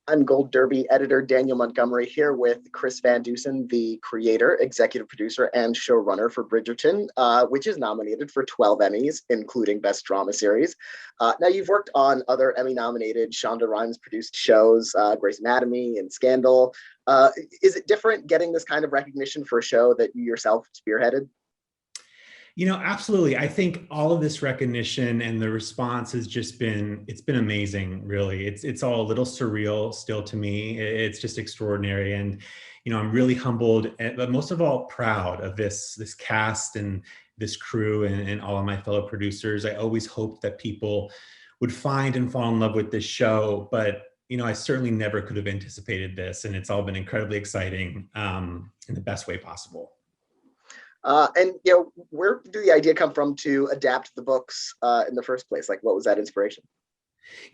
I'm Gold Derby editor Daniel Montgomery here with Chris Van Dusen, the creator, executive producer, and showrunner for Bridgerton, which is nominated for 12 Emmys, including Best Drama Series. Now, you've worked on other Emmy-nominated Shonda Rhimes-produced shows, Grey's Anatomy and Scandal. Is it different getting this kind of recognition for a show that you yourself spearheaded? Absolutely. I think all of this recognition and the response has just it's been amazing, really. It's all a little surreal still to me. It's just extraordinary. And, I'm really humbled, but most of all proud of this cast and this crew and all of my fellow producers. I always hoped that people would find and fall in love with this show, but I certainly never could have anticipated this. And it's all been incredibly exciting in the best way possible. Where did the idea come from to adapt the books in the first place? Like, what was that inspiration?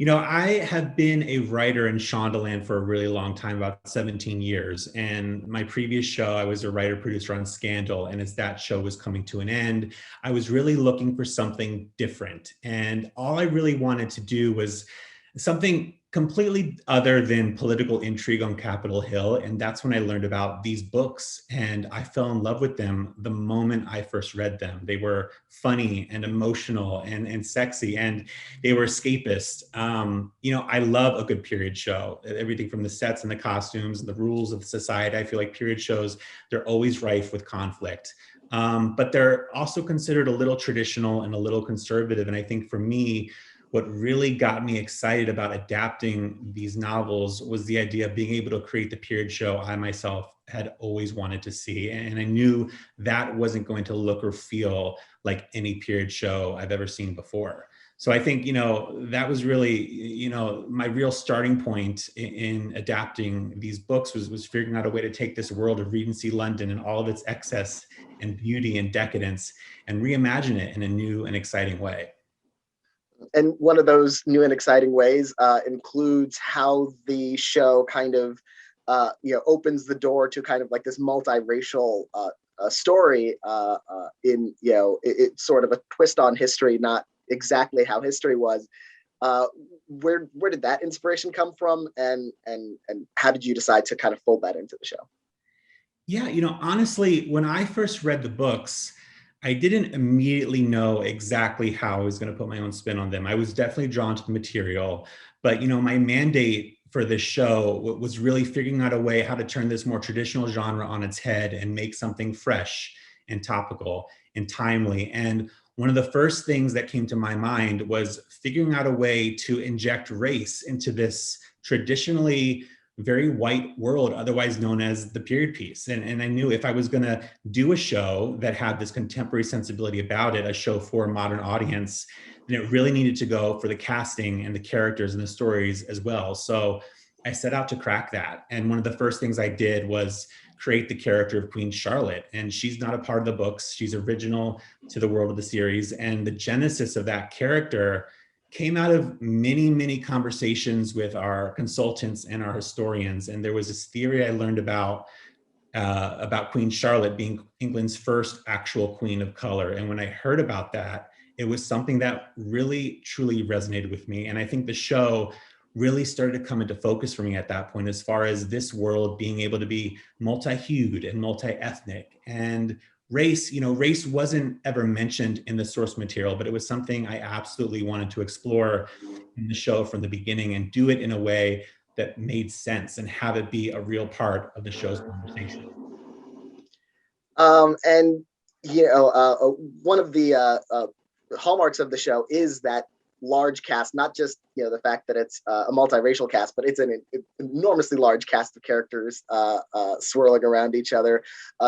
I have been a writer in Shondaland for a really long time, about 17 years. And my previous show, I was a writer producer on Scandal. And as that show was coming to an end, I was really looking for something different. And all I really wanted to do was something completely other than political intrigue on Capitol Hill. And that's when I learned about these books, and I fell in love with them the moment I first read them. They were funny and emotional and sexy, and they were escapist. I love a good period show. Everything from the sets and the costumes and the rules of society. I feel like period shows, they're always rife with conflict. But they're also considered a little traditional and a little conservative. And I think for me, what really got me excited about adapting these novels was the idea of being able to create the period show I myself had always wanted to see. And I knew that wasn't going to look or feel like any period show I've ever seen before. So I think, that was really, my real starting point in adapting these books was figuring out a way to take this world of Regency London and all of its excess and beauty and decadence and reimagine it in a new and exciting way. And one of those new and exciting ways includes how the show kind of, opens the door to kind of like this multiracial story it's sort of a twist on history, not exactly how history was. Where did that inspiration come from, and how did you decide to kind of fold that into the show? Yeah, honestly, when I first read the books, I didn't immediately know exactly how I was going to put my own spin on them. I was definitely drawn to the material, but my mandate for this show was really figuring out a way how to turn this more traditional genre on its head and make something fresh and topical and timely. And one of the first things that came to my mind was figuring out a way to inject race into this traditionally very white world, otherwise known as the period piece. And I knew if I was going to do a show that had this contemporary sensibility about it, a show for a modern audience, then it really needed to go for the casting and the characters and the stories as well. So I set out to crack that. And one of the first things I did was create the character of Queen Charlotte. And she's not a part of the books. She's original to the world of the series. And the genesis of that character came out of many, many conversations with our consultants and our historians. And there was this theory I learned about Queen Charlotte being England's first actual queen of color. And when I heard about that, it was something that really, truly resonated with me. And I think the show really started to come into focus for me at that point, as far as this world being able to be multi-hued and multi-ethnic. And race wasn't ever mentioned in the source material, but it was something I absolutely wanted to explore in the show from the beginning and do it in a way that made sense and have it be a real part of the show's conversation. One of the hallmarks of the show is that large cast, not just the fact that it's a multiracial cast, but it's an enormously large cast of characters swirling around each other.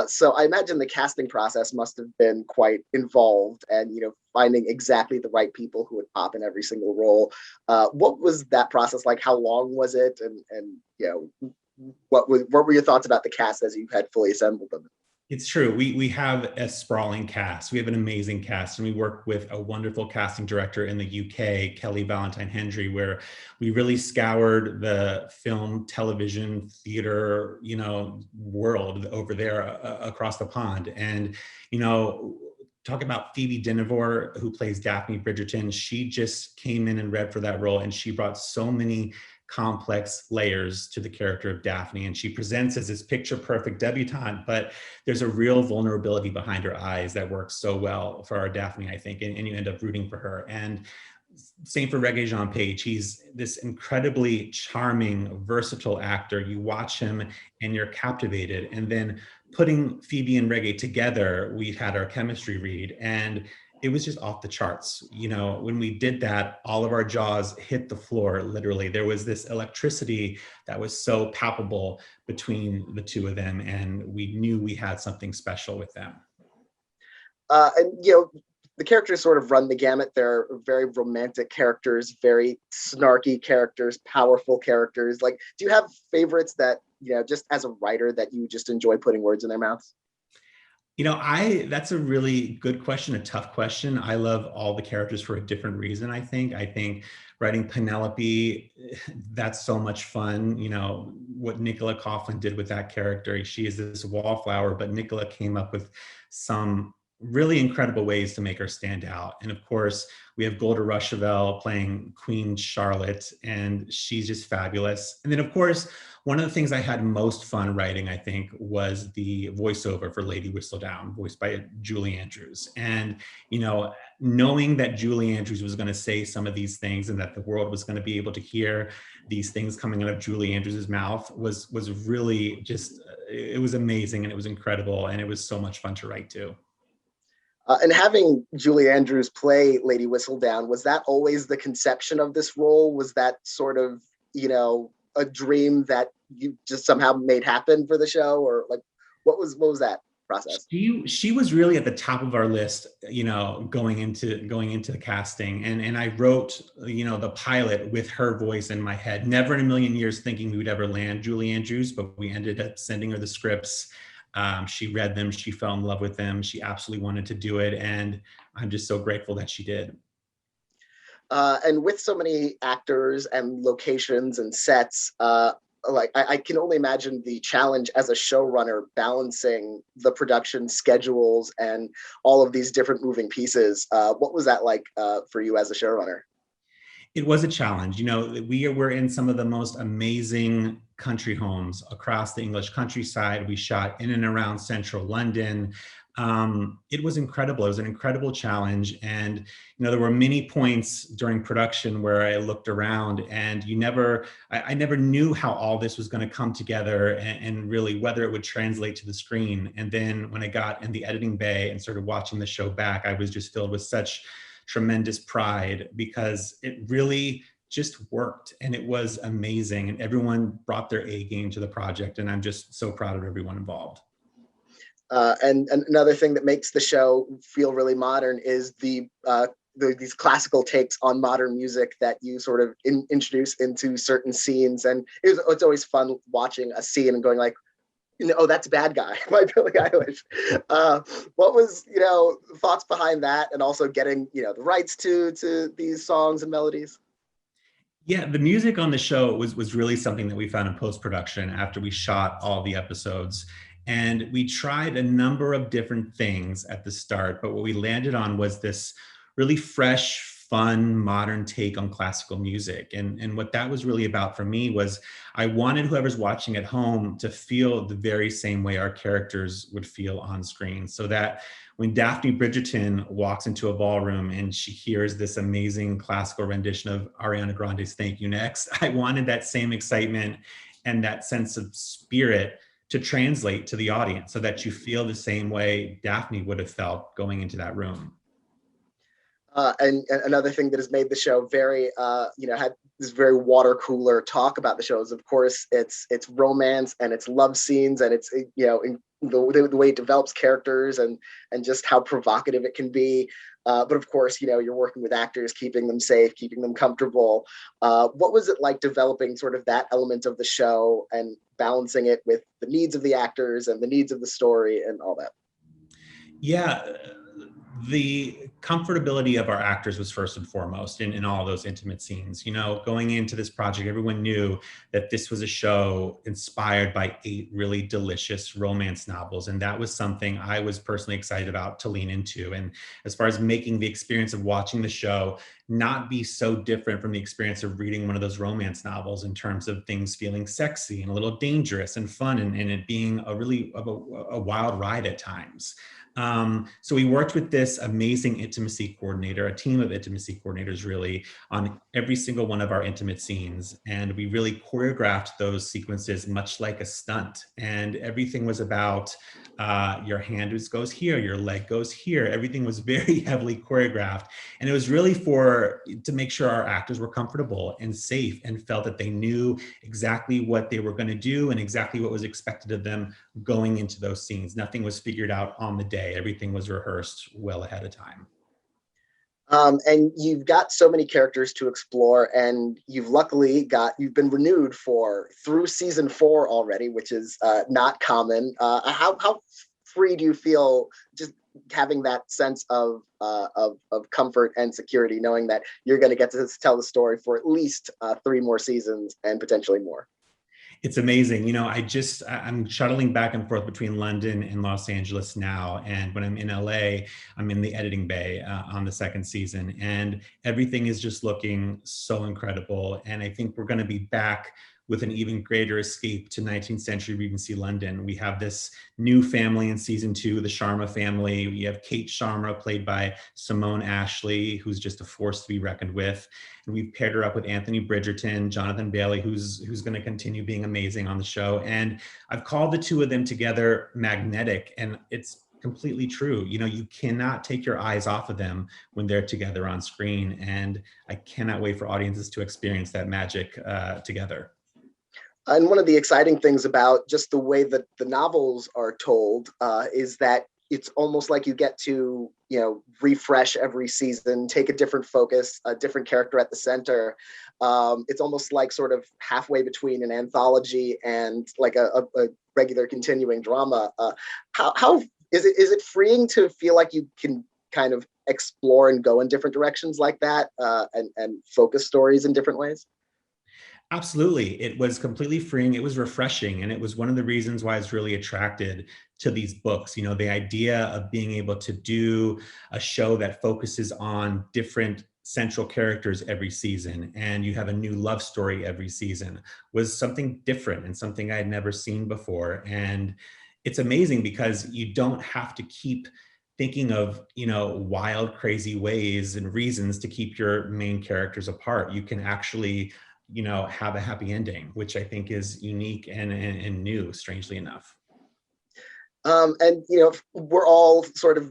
So I imagine the casting process must have been quite involved, and finding exactly the right people who would pop in every single role. What was that process like? How long was it? And what were your thoughts about the cast as you had fully assembled them? It's true. We have a sprawling cast. We have an amazing cast, and we work with a wonderful casting director in the UK, Kelly Valentine Hendry, where we really scoured the film, television, theater, world over there across the pond. And, talk about Phoebe Dynevor, who plays Daphne Bridgerton. She just came in and read for that role, and she brought so many complex layers to the character of Daphne. And she presents as this picture perfect debutante, but there's a real vulnerability behind her eyes that works so well for our Daphne, I think, and you end up rooting for her. And same for rege-jean Page. He's this incredibly charming, versatile actor. You watch him and you're captivated. And then putting Phoebe and Reggae together, we had our chemistry read, and it was just off the charts. You know, when we did that, all of our jaws hit the floor, literally. There was this electricity that was so palpable between the two of them, and we knew we had something special with them. And you know, the characters sort of run the gamut. They're very romantic characters, very snarky characters, powerful characters. Like, do you have favorites that, you know, just as a writer, that you just enjoy putting words in their mouths? You know, that's a really good question, a tough question. I love all the characters for a different reason, I think. I think writing Penelope, that's so much fun. You know, what Nicola Coughlan did with that character. She is this wallflower, but Nicola came up with some really incredible ways to make her stand out. And of course, we have Golda Rosheuvel playing Queen Charlotte, and she's just fabulous. And then of course, one of the things I had most fun writing, I think, was the voiceover for Lady Whistledown, voiced by Julie Andrews. And, you know, knowing that Julie Andrews was going to say some of these things and that the world was going to be able to hear these things coming out of Julie Andrews' mouth was really just, it was amazing, and it was incredible, and it was so much fun to write too. And having Julie Andrews play Lady Whistledown, was that always the conception of this role? Was that sort of, you know, a dream that you just somehow made happen for the show, or like, what was that process? She was really at the top of our list, you know, going into the casting, and I wrote, you know, the pilot with her voice in my head. Never in a million years thinking we would ever land Julie Andrews, but we ended up sending her the scripts. She read them, she fell in love with them, she absolutely wanted to do it, and I'm just so grateful that she did. And with so many actors and locations and sets, like I can only imagine the challenge as a showrunner balancing the production schedules and all of these different moving pieces. What was that like for you as a showrunner? It was a challenge. You know, we were in some of the most amazing country homes across the English countryside. We shot in and around central London. It was incredible. It was an incredible challenge. And, you know, there were many points during production where I looked around and I never knew how all this was going to come together, and really whether it would translate to the screen. And then when I got in the editing bay and started watching the show back, I was just filled with such tremendous pride, because it really just worked, and it was amazing, and everyone brought their A game to the project, and I'm just so proud of everyone involved. And another thing that makes the show feel really modern is these classical takes on modern music that you sort of introduce into certain scenes, and it's always fun watching a scene and going like, you know, oh, that's Bad Guy by Billie Eilish. What was, you know, thoughts behind that, and also getting, you know, the rights to these songs and melodies? Yeah, the music on the show was really something that we found in post-production after we shot all the episodes. And we tried a number of different things at the start, but what we landed on was this really fresh, fun, modern take on classical music. And what that was really about for me was I wanted whoever's watching at home to feel the very same way our characters would feel on screen, so that when Daphne Bridgerton walks into a ballroom and she hears this amazing classical rendition of Ariana Grande's Thank You Next, I wanted that same excitement and that sense of spirit to translate to the audience, so that you feel the same way Daphne would have felt going into that room. And another thing that has made the show very, you know, had this very water cooler talk about the show is, of course, it's romance and it's love scenes, and it's, you know, in the way it develops characters and just how provocative it can be. But of course, you know, you're working with actors, keeping them safe, keeping them comfortable. What was it like developing sort of that element of the show and balancing it with the needs of the actors and the needs of the story and all that? Yeah, the comfortability of our actors was first and foremost in all those intimate scenes. You know, going into this project, everyone knew that this was a show inspired by 8 really delicious romance novels. And that was something I was personally excited about to lean into. And as far as making the experience of watching the show not be so different from the experience of reading one of those romance novels in terms of things feeling sexy and a little dangerous and fun, and it being a wild ride at times. So we worked with this amazing intimacy coordinator, a team of intimacy coordinators really, on every single one of our intimate scenes. And we really choreographed those sequences much like a stunt. And everything was about your hand goes here, your leg goes here. Everything was very heavily choreographed. And it was really to make sure our actors were comfortable and safe and felt that they knew exactly what they were going to do and exactly what was expected of them going into those scenes. Nothing was figured out on the day. Everything was rehearsed well ahead of time. And you've got so many characters to explore, and you've been renewed through season 4 already, which is not common. How free do you feel just having that sense of comfort and security, knowing that you're going to get to tell the story for at least 3 more seasons and potentially more? It's amazing. You know, I'm shuttling back and forth between London and Los Angeles now. And when I'm in LA, I'm in the editing bay on the 2nd season. And everything is just looking so incredible. And I think we're going to be back with an even greater escape to 19th century Regency London. We have this new family in season 2, the Sharma family. We have Kate Sharma, played by Simone Ashley, who's just a force to be reckoned with. And we've paired her up with Anthony Bridgerton, Jonathan Bailey, who's going to continue being amazing on the show. And I've called the 2 of them together magnetic, and it's completely true. You know, you cannot take your eyes off of them when they're together on screen. And I cannot wait for audiences to experience that magic together. And one of the exciting things about just the way that the novels are told is that it's almost like you get to, refresh every season, take a different focus, a different character at the center. It's almost like sort of halfway between an anthology and like a regular continuing drama. How is it freeing to feel like you can kind of explore and go in different directions like that and focus stories in different ways? Absolutely. It was completely freeing. It was refreshing. And it was one of the reasons why I was really attracted to these books. You know, the idea of being able to do a show that focuses on different central characters every season, and you have a new love story every season, was something different and something I had never seen before. And it's amazing because you don't have to keep thinking of, wild, crazy ways and reasons to keep your main characters apart. You can actually have a happy ending, which I think is unique and new, strangely enough. And we're all sort of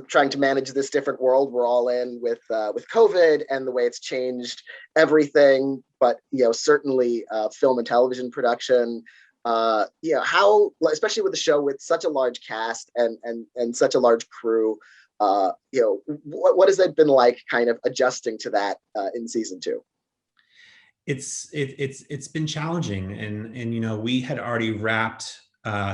trying to manage this different world we're all in with COVID and the way it's changed everything. But certainly film and television production. How, especially with a show with such a large cast and such a large crew, what has it been like, kind of adjusting to that in season 2? It's been challenging, and we had already wrapped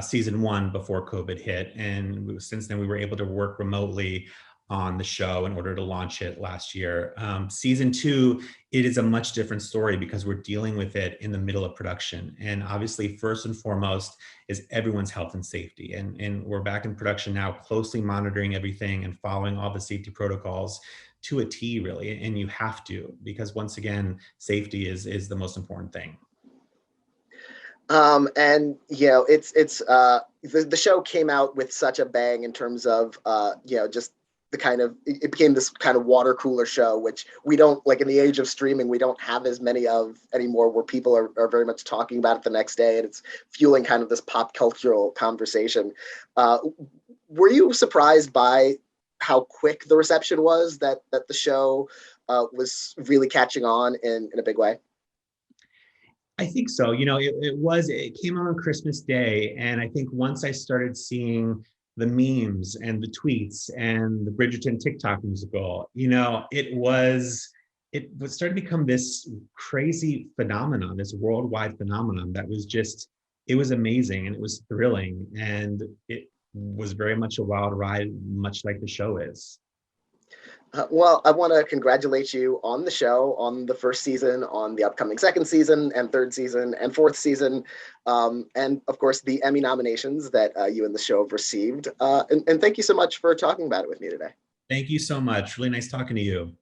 season 1 before COVID hit, and since then we were able to work remotely on the show in order to launch it last year. Season 2, it is a much different story because we're dealing with it in the middle of production, and obviously first and foremost is everyone's health and safety, and we're back in production now, closely monitoring everything and following all the safety protocols to a T, really. And you have to, because once again, safety is the most important thing. And it's the show came out with such a bang in terms of just the kind of, it became this kind of water cooler show, which we don't, like, in the age of streaming, we don't have as many of anymore, where people are very much talking about it the next day, and it's fueling kind of this pop cultural conversation. Were you surprised by how quick the reception was, that the show was really catching on in a big way? I think so. It came out on Christmas Day. And I think once I started seeing the memes and the tweets and the Bridgerton TikTok musical, it was starting to become this crazy phenomenon, this worldwide phenomenon that was it was amazing and it was thrilling. And it was very much a wild ride, much like the show is. Well, I want to congratulate you on the show, on the first season, on the upcoming second season and third season and fourth season, and of course the Emmy nominations that you and the show have received. And thank you so much for talking about it with me today. Thank you so much. Really nice talking to you.